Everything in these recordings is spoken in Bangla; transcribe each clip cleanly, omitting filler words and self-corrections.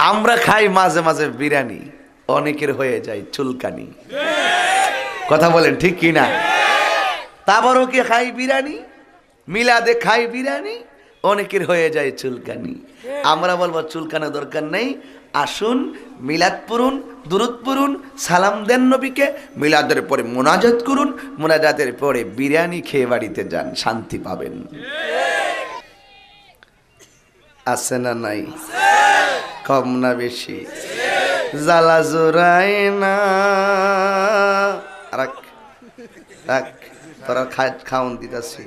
আমরা খাই মাঝে মাঝে বিরিয়ানি, অনেকের হয়ে যায় চুলকানি। কথা বলেন ঠিক কি না? তাবারকে খাই বিরিয়ানি, মিলাদে খাই বিরিয়ানি, অনেকের হয়ে যায় চুলকানি। আমরা বলবো চুলকানো দরকার নেই, আসুন মিলাদ পড়ুন, দুরূদ পড়ুন, সালাম দেন নবীকে, মিলাদের পরে মোনাজাত করুন, মোনাজাতের পরে বিরিয়ানি খেয়ে বাড়িতে যান, শান্তি পাবেন। আছে না নাই? কম না বেশি? জ্বালা জোড়ায় না। রাখ রাখ, তোরা খাওন দিতাছি।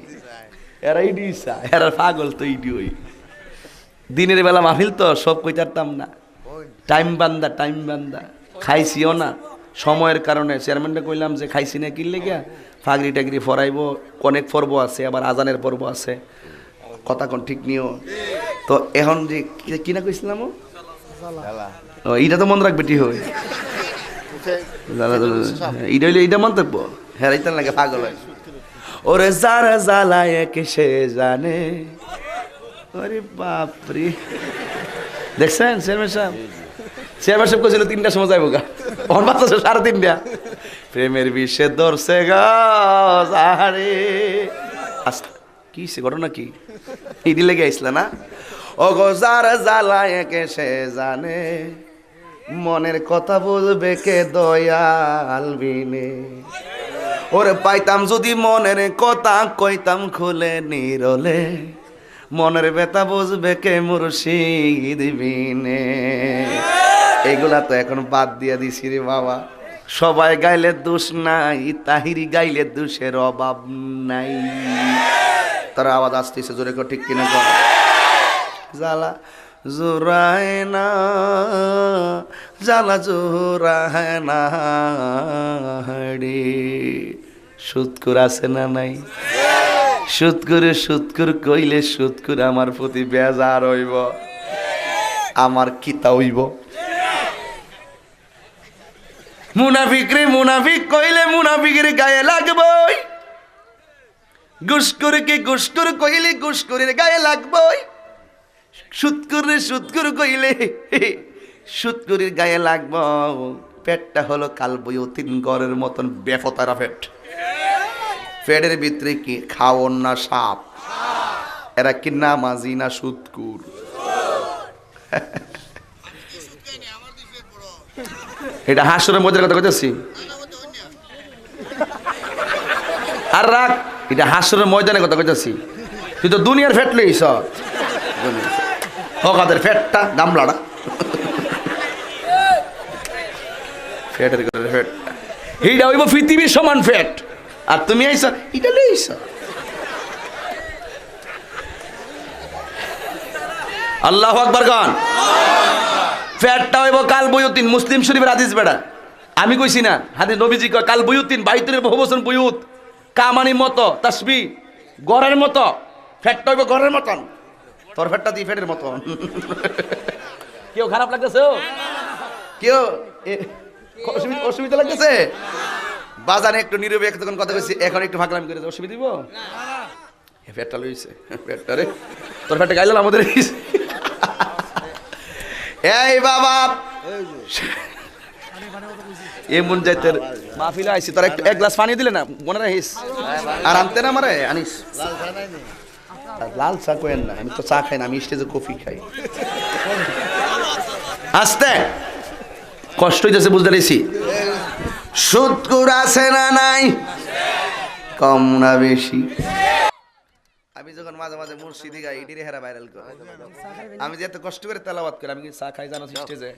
এরা ইডিসা, এরা পাগল তো ইডি। ওই দিনের বেলা মাহফিল তো সব কইতারতাম না, টাইম বান্দা টাইম বান্দা। খাইছিও না সময়ের কারণে। চেয়ারম্যানটা কইলাম যে খাইছি না কিনলে গিয়া ফাগরি টাগরি ফরাইব, অনেক পর্ব আছে, আবার আজানের পর্ব আছে, কথা কোন ঠিক নিও। তো এখন যে কিনা কইছিলাম, ও এইটা তো মনে রাখবে টি হই, এইটা হইলে এইটা মন্তব্য হেরাইতেন লাগে, পাগল হয়। ওরে যারা জ্বালায় কে সে জানে। আরে বাপরে, দেখছেন চেয়ারম্যান সাহেব? চেয়ারম্যান সাহেব কইছিল 3টার সময় যাইব গা, অন বাচ্চা 3:30। প্রেমের বিষে ধরছে গা আরে আস্তে কি সে ঘটনা কি এই দিলে গেছিল না? ও গো যারা জ্বালায় কে সে জানে, মনের কথা বলবে কে দয়াল বিনে। ওরে পাইতাম যদি মনের কথা, কইতাম খুলে নিরলে, মনের ব্যথা বুঝবে কে মুর্শিদ বিনে। এগুলা তো এখন বাদ দিয়া দিছি রে বাবা। সবাই গাইলে দোষ নাই, তাহিরি গাইলে দোষের অভাব নাই। তারা আওয়াজ আসতেছে জোরে কর, ঠিক কিনা কর? জ্বালা জোড়ায় না, জ্বালা জোড়ায় না রে। সুৎকুর আছে না নাই? সুৎকুর কইলে সুৎকুর আমার প্রতি বেজার হইব, আমার কিতা হইব। মুনাফিক রে মুনাফিক কইলে মুনাফিকের গায়ে লাগবই, গুসকুরকে গুসকুর কইলে গুসকুরের গায়ে লাগবই, সুৎকুর রে সুৎকুর কইলে সুৎকুরের গায়ে লাগব। পেটটা হলো কালবয়তিন গড়ের মতন বেফতারা পেট। পেটের ভিতরে কি খাওন না সাপ? এরা কি নামাজি না সুৎকুর? এটা হাসরের মধ্যে কথা কইতেছি। আর রাখ, এটা হাসরের ময়দানে কথা কইতেছি। তুই তো দুনিয়ার ফেট লইছ, হকাদের ফেটটা গামলাটা, ফেটের করে ফেটটা এইটা হইব পৃথিবীর সমান ফেট। আর তুমি আইছ এটা লইছ। আল্লাহু আকবার গান। ফ্যাটটা হইব কাল বয়ুতিন, মুসলিম শরীফের হাদিস বেড়া, আমি কইছি না, হাদিস নবীজি কয় কাল বয়ুতিন, বাইতুলের বহু বচন বয়ুত, কামানি মতো তাসবি গড়ের মতো। ফ্যাটটা হইব গড়ের মতন, তোর ফ্যাটটা দি ফ্যাটের মতন। কেউ খারাপ লাগতেছে? কেউ অসুবিধা লাগতেছে? বাজারে একটু নীরবে তখন কথা কইছি, এখন একটু ফাঁকলামি করে অসুবিধা দিব? ফ্যাটটা লইছে, ফ্যাটটা রে তোর ফ্যাটটা গাইলাম আমাদের। এই বাবা এমন যাইতের মাহফিলে আইছি, তোর একটু এক গ্লাস পানি দিলে না মনে রাখিস। আর আনতে না মারে আনিস। লাল চা কইেন না, আমি তো চা খাই না, আমি স্টেজে কফি খাই। আস্তে কষ্ট হইতেছে, বুঝতে পারছি। সুৎকুর আছে না নাই? কম না বেশি? আমি যখন মাঝে মাঝে মুর্শিদি গাই, এটিরে হেরা ভাইরাল করে। আমি যে এত কষ্ট করে তেলাওয়াত করি, আমি কি চা খাই জানো স্টেজে?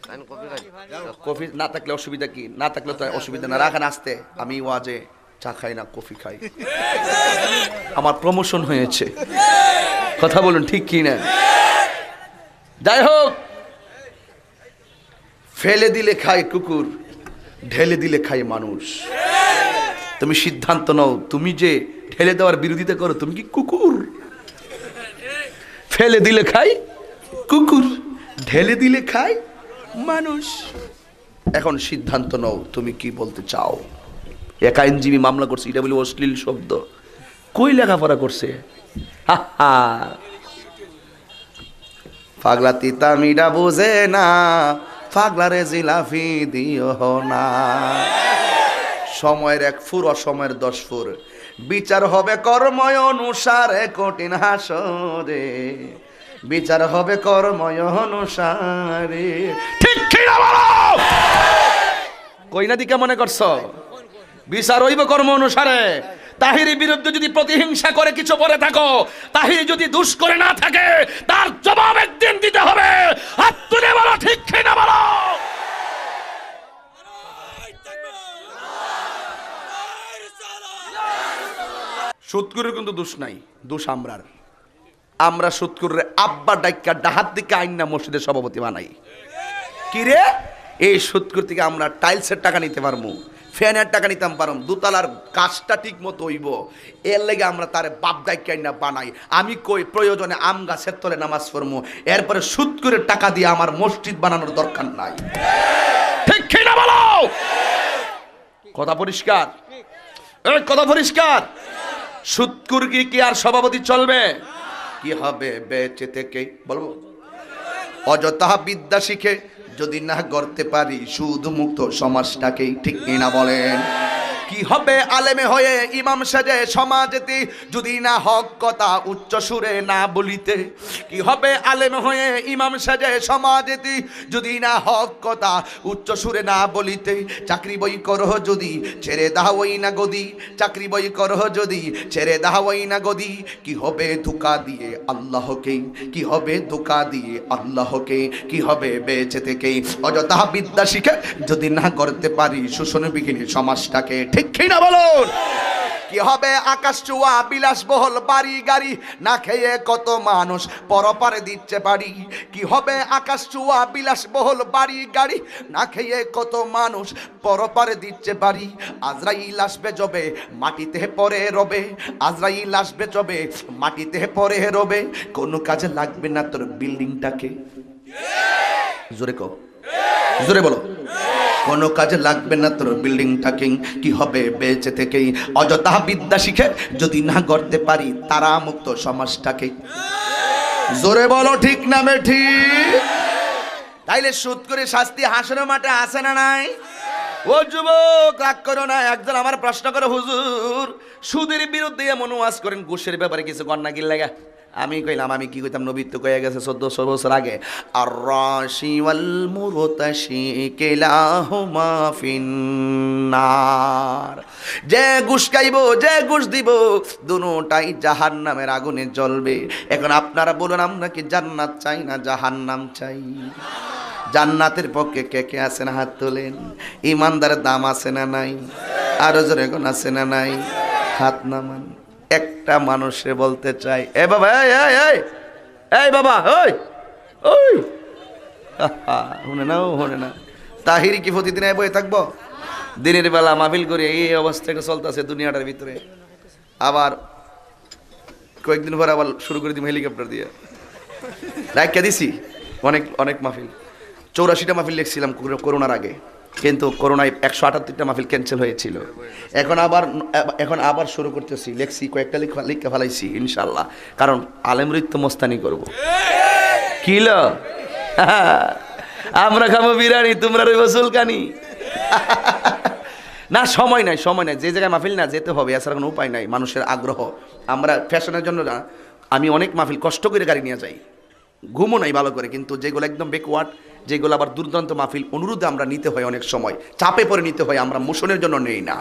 কফি না থাকলে অসুবিধা কি? না থাকলে তো অসুবিধা না, রাখেন আসতে। আমি ওয়াজে চা খাই না, কফি খাই। আমার প্রমোশন হয়েছে, কথা বলুন ঠিক কি না? যাই হোক, ফেলে দিলে খায় কুকুর, ঢেলে দিলে খায় মানুষ। তুমি সিদ্ধান্ত নাও, তুমি যে ঠেলে দেওয়ার বিরোধিতা করো, তুমি কি কুকুর? ফেলে দিলে খাই কুকুর, ঢেলে দিলে খায় মানুষ। এখন সিদ্ধান্ত নাও, তুমি কি বলতে চাও? এক আইনজীবী মামলা করছে, এটা বলে অশ্লীল শব্দ। কই লেখাপড়া করছে? পাগলা তিতা মিডা বুঝে না, পাগলারে জিলাফি দিও না। সময়ের 1 ফুর অসময়ের 10 ফুর, বিচার হবে কর্ময় অনুসারে কঠিন হাসরে, বিচার হবে কর্ময় অনুসারে। ঠিক কি না বলো? কই না দিকে মনে করছো? বিচার হইব কর্ম অনুসারে। তাহিরের বিরুদ্ধে যদি প্রতিহিংসা করে কিছু বলে থাকো, তাহির যদি দুষ করে না থাকে, তার জবাব একদিন দিতে হবে। হাত তুলে বলো ঠিক কি না বলো? সুৎকুরের কিন্তু দোষ নাই, দোষ আমরার। আমরা সুৎকুরের আব্বা ডাইকা ডাহাত দিকে আইন না মসজিদের সভাপতি বানাই। কি রে, এই সুৎকুর থেকে আমরা টাইলসের টাকা নিতে পারবো, ফ্যানের টাকা নিতাম পারম, দোতলার কাজটা ঠিক মতো হইব, এর লেগে আমরা তারে বাপ ডাইকা আইন না বানাই। আমি কই প্রয়োজনে আম গাছের তলে নামাজ পড়বো, এরপরে সুৎকুরের টাকা দিয়ে আমার মসজিদ বানানোর দরকার নাই। ঠিক কি না বলো? কথা পরিষ্কার, কথা পরিষ্কার। সুৎকুর কি আর সভাপতি চলবে? কি হবে বেঁচে থেকে বলবো? অযথা বিদ্যা শিখে যদি না করতে পারি সুদ মুক্ত সমাজটাকে, ঠিক না বলেন? কি হবে আলেমে হয়ে ইমাম সাজে সমাজেতে যদি না হক কথা উচ্চ সুরে না বলিতে? কি হবে আলেমে হয়ে ইমাম সাজে সমাজেতে যদি না হক কথা উচ্চ সুরে না বলিতে? চাকরি বই করহ যদি ছেড়ে দাওই না গদি, চাকরি বই করহ যদি ছেড়ে দাওই না গদি। কি হবে ধোঁকা দিয়ে আল্লাহকে, কি হবে ধোঁকা দিয়ে আল্লাহকে, কি হবে বেঁচে থেকে অযথা বিদ্যা শিখে যদি না করতে পারি শোষণবিহীন সমাজটাকে, ঠিক কি না বলুন? কি হবে আকাশ চুয়া বিলাসবহুল বাড়ি গাড়ি, না খেয়ে কত মানুষ পরপারে দিচ্ছে বাড়ি। কি হবে আকাশ চুয়া বিলাসবহুল বাড়ি গাড়ি, না খেয়ে কত মানুষ পরপারে দিচ্ছে বাড়ি। আজরাইল আসবে যবে মাটিতে পড়ে রবে, আজরাইল আসবে যবে মাটিতে পড়ে রবে। কোনো কাজে লাগবে না তোর বিল্ডিংটাকে। জোরে কও, জোরে বলো। কোনো কাজে লাগবে না তোর বিল্ডিংটাকে। কি হবে বেঁচে থেকেই অযথা বিদ্যা শিখে যদি না করতে পারি তারা মুক্ত সমাজটাকে। জোরে বলো ঠিক না বেঠি? তাইলে সুদ করে শাস্তি হাসনের মাঠে আসে না নাই? ও যুবক রাগ করো না। একজন আমার প্রশ্ন করে, হুজুর সুদের বিরুদ্ধে এমন ওয়াজ করেন, ঘুষের ব্যাপারে কিছু কন্যা কি লাগা? আমি কইলাম, আমি কি কইতাম, নবী তো কয়ে গেছে 1400 বছর আগে, আর রাশি ওয়াল মুরতাশি কিলাহুমা ফিন্নার। যে ঘুষ খাইবো, যে ঘুষ দিব, দুটোটাই জাহান্নামের আগুনে জ্বলবে। এখন আপনারা বলুন, আমরা কি জান্নাত চাই না জাহান্নাম চাই? জান্নাতের পক্ষে কে কে আছেন হাত তোলেন। ইমানদারের দাম আছে না নাই? আরো জোরে এখন আছে না নাই? হাত নামান। একটা মানুষে বলতে চাই, এ বাবা, এই বাবা, ওই ওই শুনে না, ও শুনে না। তাহির কি প্রতিদিন বয়ে থাকবো? দিনের বেলা মাহফিল করে এই অবস্থা একটা চলতেছে দুনিয়াটার ভিতরে। আবার কয়েকদিন পর আবার শুরু করে দিম হেলিকপ্টার দিয়ে। রাইখা দিছি অনেক অনেক মাহফিল, 84টা মাহফিল লিখছিলাম করোনার আগে, কিন্তু করোনায় 178টা মাহফিল ক্যান্সেল হয়েছিল। এখন আবার শুরু করতেছি, লেখছি কয়েকটা লিখে ফেলাইছি ইনশাল্লাহ, কারণ আলেমরিত তো মস্তানি করবো। কিল আমরা খাবো বিরিয়ানি, তোমরা রইব চুলকানি। না, সময় নাই, সময় নাই। যে জায়গায় মাহফিল না যেতে হবে, এছাড়া কোনো উপায় নাই। মানুষের আগ্রহ, আমরা ফ্যাশনের জন্য না, আমি অনেক মাহফিল কষ্ট করে গাড়ি নিয়ে যাই, ঘুমও নাই ভালো করে, কিন্তু যেগুলো একদম বেকওয়ার্ড, যেগুলো আবার দুর্দান্ত মাহফিল, অনুরোধে আমরা নিতে হয়, অনেক সময় চাপে পড়ে নিতে হয়, আমরা মোশনের জন্য নেই না।